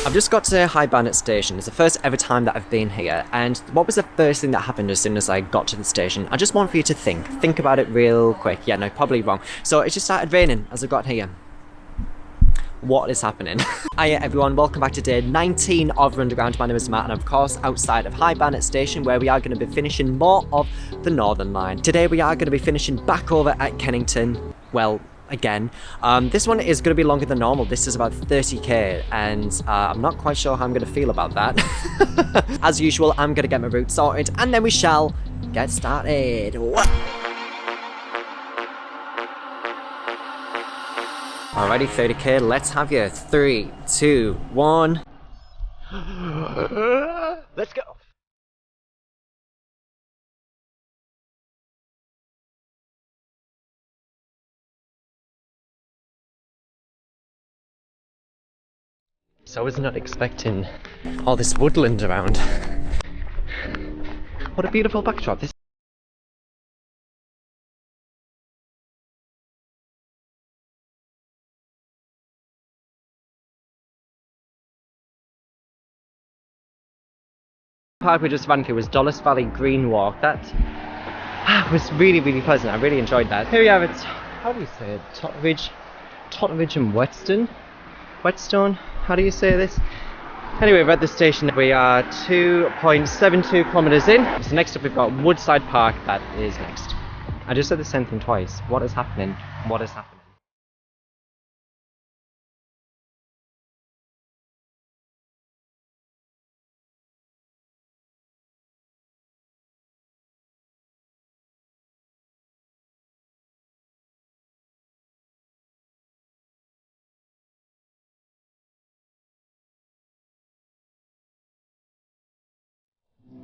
I've just got to High Barnet station. It's the first ever time that I've been here, and what was the first thing that happened as soon as I got to the station? I just want for you to think about it real quick. Yeah, no, probably wrong. So it just started raining as I got here. What is happening? Hiya everyone, welcome back to day 19 of Runderground. My name is Matt, and of course outside of High Barnet station, where we are going to be finishing more of the Northern Line. Today we are going to be finishing back over at Kennington. Well, again. This one is going to be longer than normal. This is about 30k, and I'm not quite sure how I'm going to feel about that. As usual, I'm going to get my route sorted, and then we shall get started. Alrighty, 30k, let's have you. 3, 2, 1. Let's go. So I was not expecting all this woodland around. What a beautiful backdrop. This park we just ran through was Dollis Valley Green Walk. That was really pleasant. I really enjoyed that. Here we have it. How do you say it? TOTTERIDGE and WHETSTONE? How do you say this? Anyway, we're at the station. We are 2.72 kilometers in. So next up we've got Woodside Park. That is next. I just said the same thing twice. What is happening? What is happening?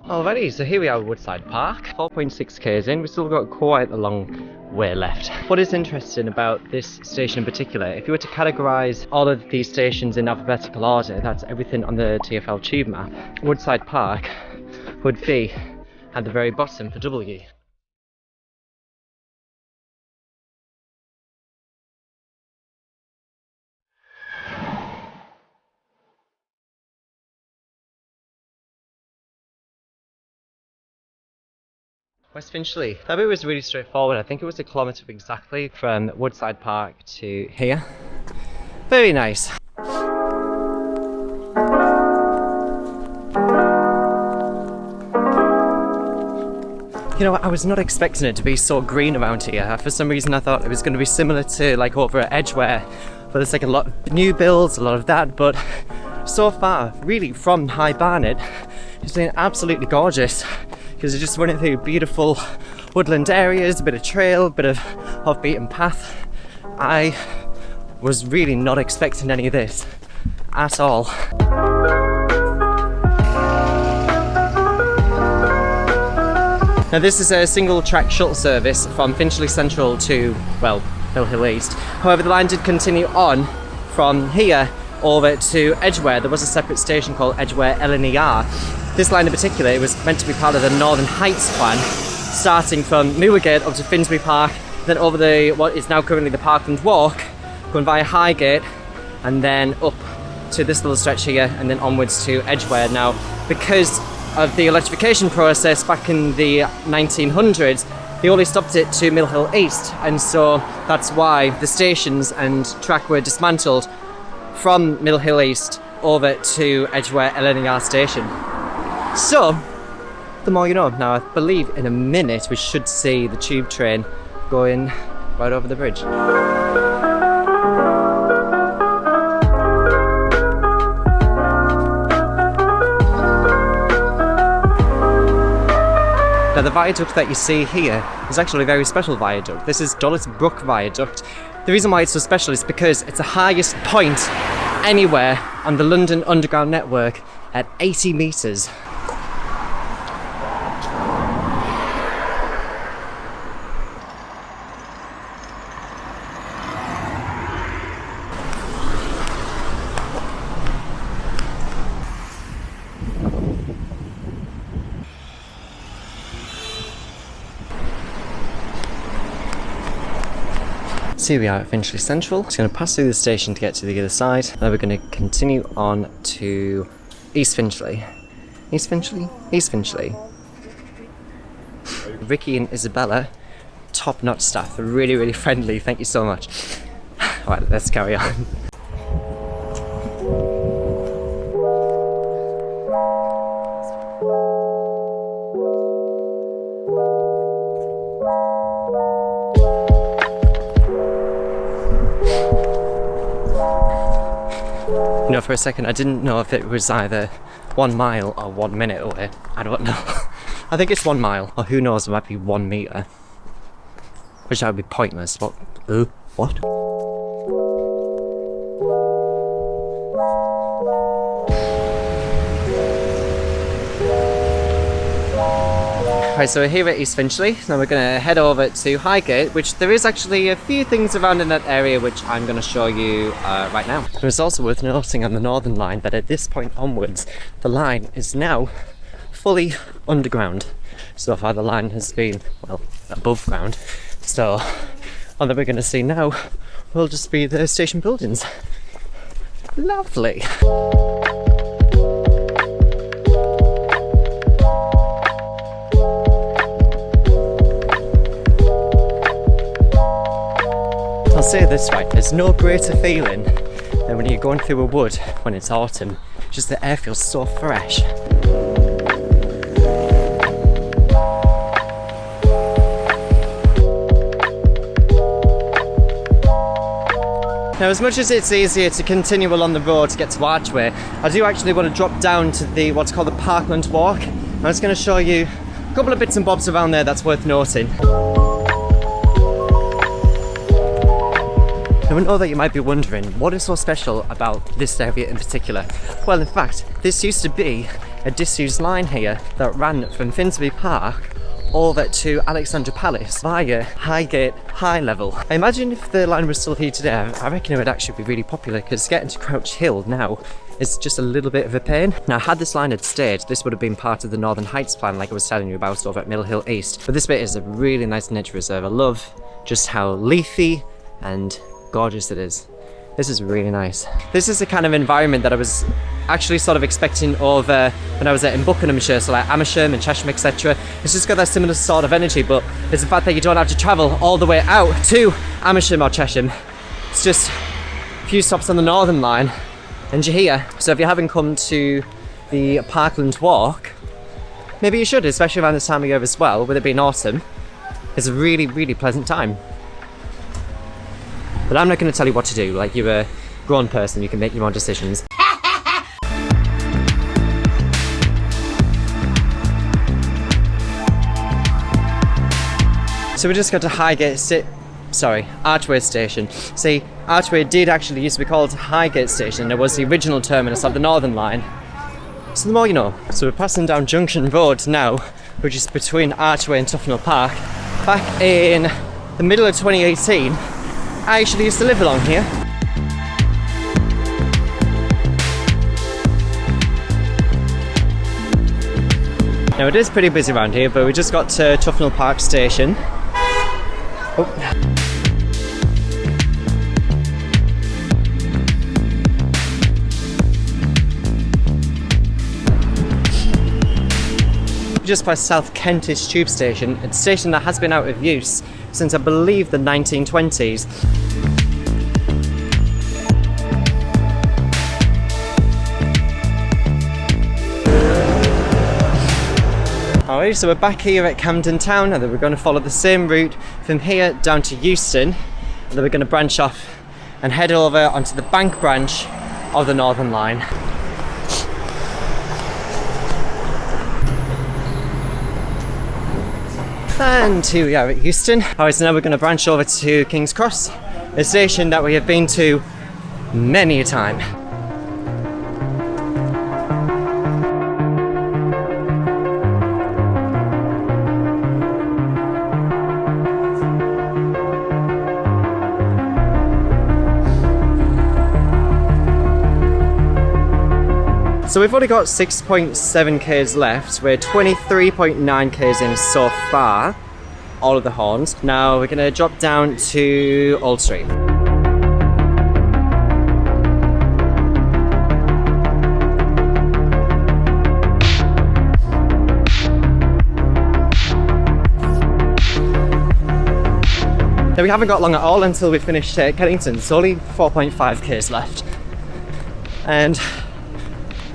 Alrighty, so here we are at Woodside Park, 4.6 k's in. We've still got quite a long way left. What is interesting about this station in particular, if you were to categorise all of these stations in alphabetical order, that's everything on the TfL tube map, Woodside Park would be at the very bottom for W. West Finchley. That bit was really straightforward. I think it was a kilometre exactly from Woodside Park to here. Very nice. You know, I was not expecting it to be so green around here. For some reason I thought it was going to be similar to like over at ARCHWAY, but there's like a lot of new builds, a lot of that, but so far, really from High Barnet, it's been absolutely gorgeous. Because you're just running through beautiful woodland areas, a bit of trail, a bit of off-beaten path. I was really not expecting any of this at all. Now this is a single track shuttle service from Finchley Central to, well, Mill Hill East. However, the line did continue on from here over to Edgware. There was a separate station called Edgware LNER. This line in particular, it was meant to be part of the Northern Heights plan, starting from Moorgate up to Finsbury Park, then over the what is now currently the Parkland Walk, going via Highgate, and then up to this little stretch here, and then onwards to Edgware. Now, because of the electrification process back in the 1900s, they only stopped it to Mill Hill East, and so that's why the stations and track were dismantled from Mill Hill East over to Edgware LNER station. So, the more you know. Now I believe in a minute we should see the tube train going right over the bridge. Now the viaduct that you see here is actually a very special viaduct. This is Brook Viaduct. The reason why it's so special is because it's the highest point anywhere on the London Underground network at 80 metres. So here we are at Finchley Central. Just going to pass through the station to get to the other side. Then we're going to continue on to East Finchley. East Finchley? East Finchley. Ricky and Isabella, top-notch staff. They're really, really friendly. Thank you so much. Alright, let's carry on. You know, for a second I didn't know if it was either 1 mile or 1 minute away. I don't know. I think it's 1 mile, or who knows, it might be 1 metre. Which that would be pointless. What? What? Right, so we're here at East Finchley. Now we're going to head over to Highgate, which there is actually a few things around in that area which I'm going to show you right now. It's also worth noting on the Northern Line that at this point onwards, the line is now fully underground. So far the line has been, well, above ground. So all that we're going to see now will just be the station buildings. Lovely. I'll say this right, there's no greater feeling than when you're going through a wood when it's autumn. Just the air feels so fresh. Now, as much as it's easier to continue along the road to get to Archway, I do actually want to drop down to the what's called the Parkland Walk. I'm just going to show you a couple of bits and bobs around there that's worth noting. Now, I know that you might be wondering, what is so special about this area in particular? Well, in fact, this used to be a disused line here that ran from Finsbury Park over to Alexandra Palace via Highgate High Level. I imagine if the line was still here today, I reckon it would actually be really popular, because getting to Crouch Hill now is just a little bit of a pain. Now, had this line had stayed, this would have been part of the Northern Heights plan like I was telling you about over at Mill Hill East. But this bit is a really nice nature reserve. I love just how leafy and gorgeous it is. This is really nice. This is the kind of environment that I was actually sort of expecting over when I was in Buckinghamshire, so like Amersham and Chesham, etc. It's just got that similar sort of energy, but it's the fact that you don't have to travel all the way out to Amersham or Chesham. It's just a few stops on the Northern Line and you're here. So if you haven't come to the Parkland Walk, maybe you should, especially around this time of year as well, with it being autumn. It's a really, really pleasant time. But I'm not going to tell you what to do. Like, you're a grown person, you can make your own decisions. So we just got to Archway Station. See, Archway did actually used to be called Highgate Station. It was the original terminus of the Northern Line. So the more you know. So we're passing down Junction Road now, which is between Archway and TUFNELL Park. Back in the middle of 2018, I actually used to live along here. Now it is pretty busy around here, but we just got to TUFNELL Park Station. Oh. Just past South Kentish tube station, a station that has been out of use since I believe the 1920s. Alright, so we're back here at Camden Town, and then we're going to follow the same route from here down to EUSTON, and then we're going to branch off and head over onto the bank branch of the Northern Line. And here we are at EUSTON. Alright, so now we're going to branch over to King's Cross, a station that we have been to many a time. So we've only got 6.7 k's left. We're 23.9 k's in so far. all of the horns. Now we're going to drop down to Old Street. Now we haven't got long at all until we finish Kennington. It's only 4.5 k's left. And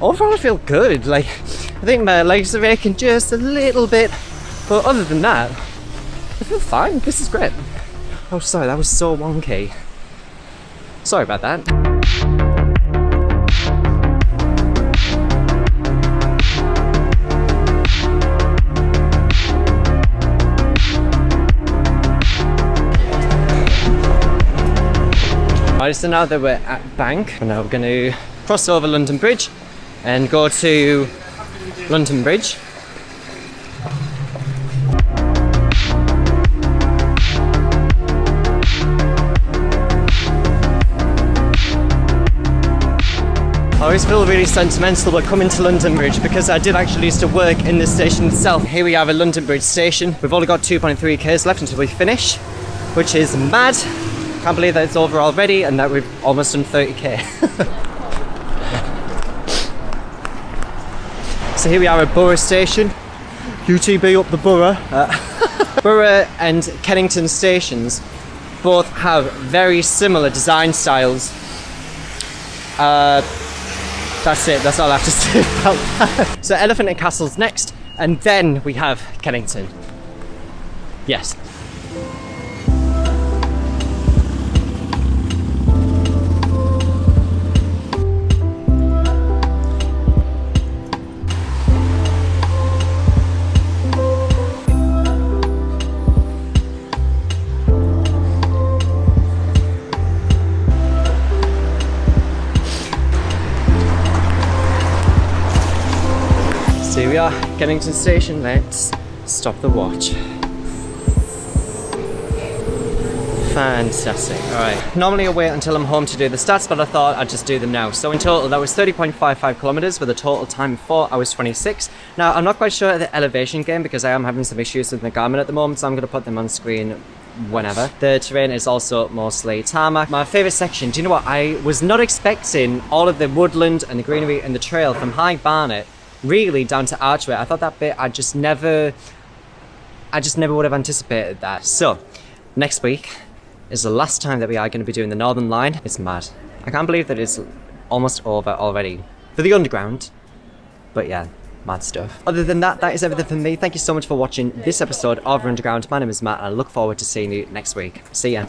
overall I feel good. Like, I think my legs are aching just a little bit, but other than that, I feel fine. This is great. Oh, sorry, that was so wonky. Sorry about that. Right, so now that we're at Bank, now we're going to cross over London Bridge and go to London Bridge. I always feel really sentimental about coming to London Bridge because I did actually used to work in the station itself. Here we have a London Bridge station. We've only got 2.3 k's left until we finish, which is mad. Can't believe that it's over already and that we've almost done 30k. So here we are at Borough Station. UTB up the Borough. Borough and Kennington stations both have very similar design styles. That's it, that's all I have to say about that. So Elephant and Castle's next, and then we have Kennington. Yes. So here we are, Kennington Station. Let's stop the watch. Fantastic. Alright. Normally I wait until I'm home to do the stats, but I thought I'd just do them now. So in total that was 30.55 kilometers with a total time of 4 hours 26. Now I'm not quite sure of the elevation game because I am having some issues with my Garmin at the moment, so I'm going to put them on screen whenever. The terrain is also mostly tarmac. My favourite section, do you know what? I was not expecting all of the woodland and the greenery and the trail from High Barnet really down to Archway. I thought that bit, I just never would have anticipated that. So next week is the last time that we are going to be doing the Northern Line. It's mad. I can't believe that it's almost over already for the Underground, but yeah, mad stuff. Other than that, that is everything from me. Thank you so much for watching this episode of Runderground. My name is Matt and I look forward to seeing you next week. See ya.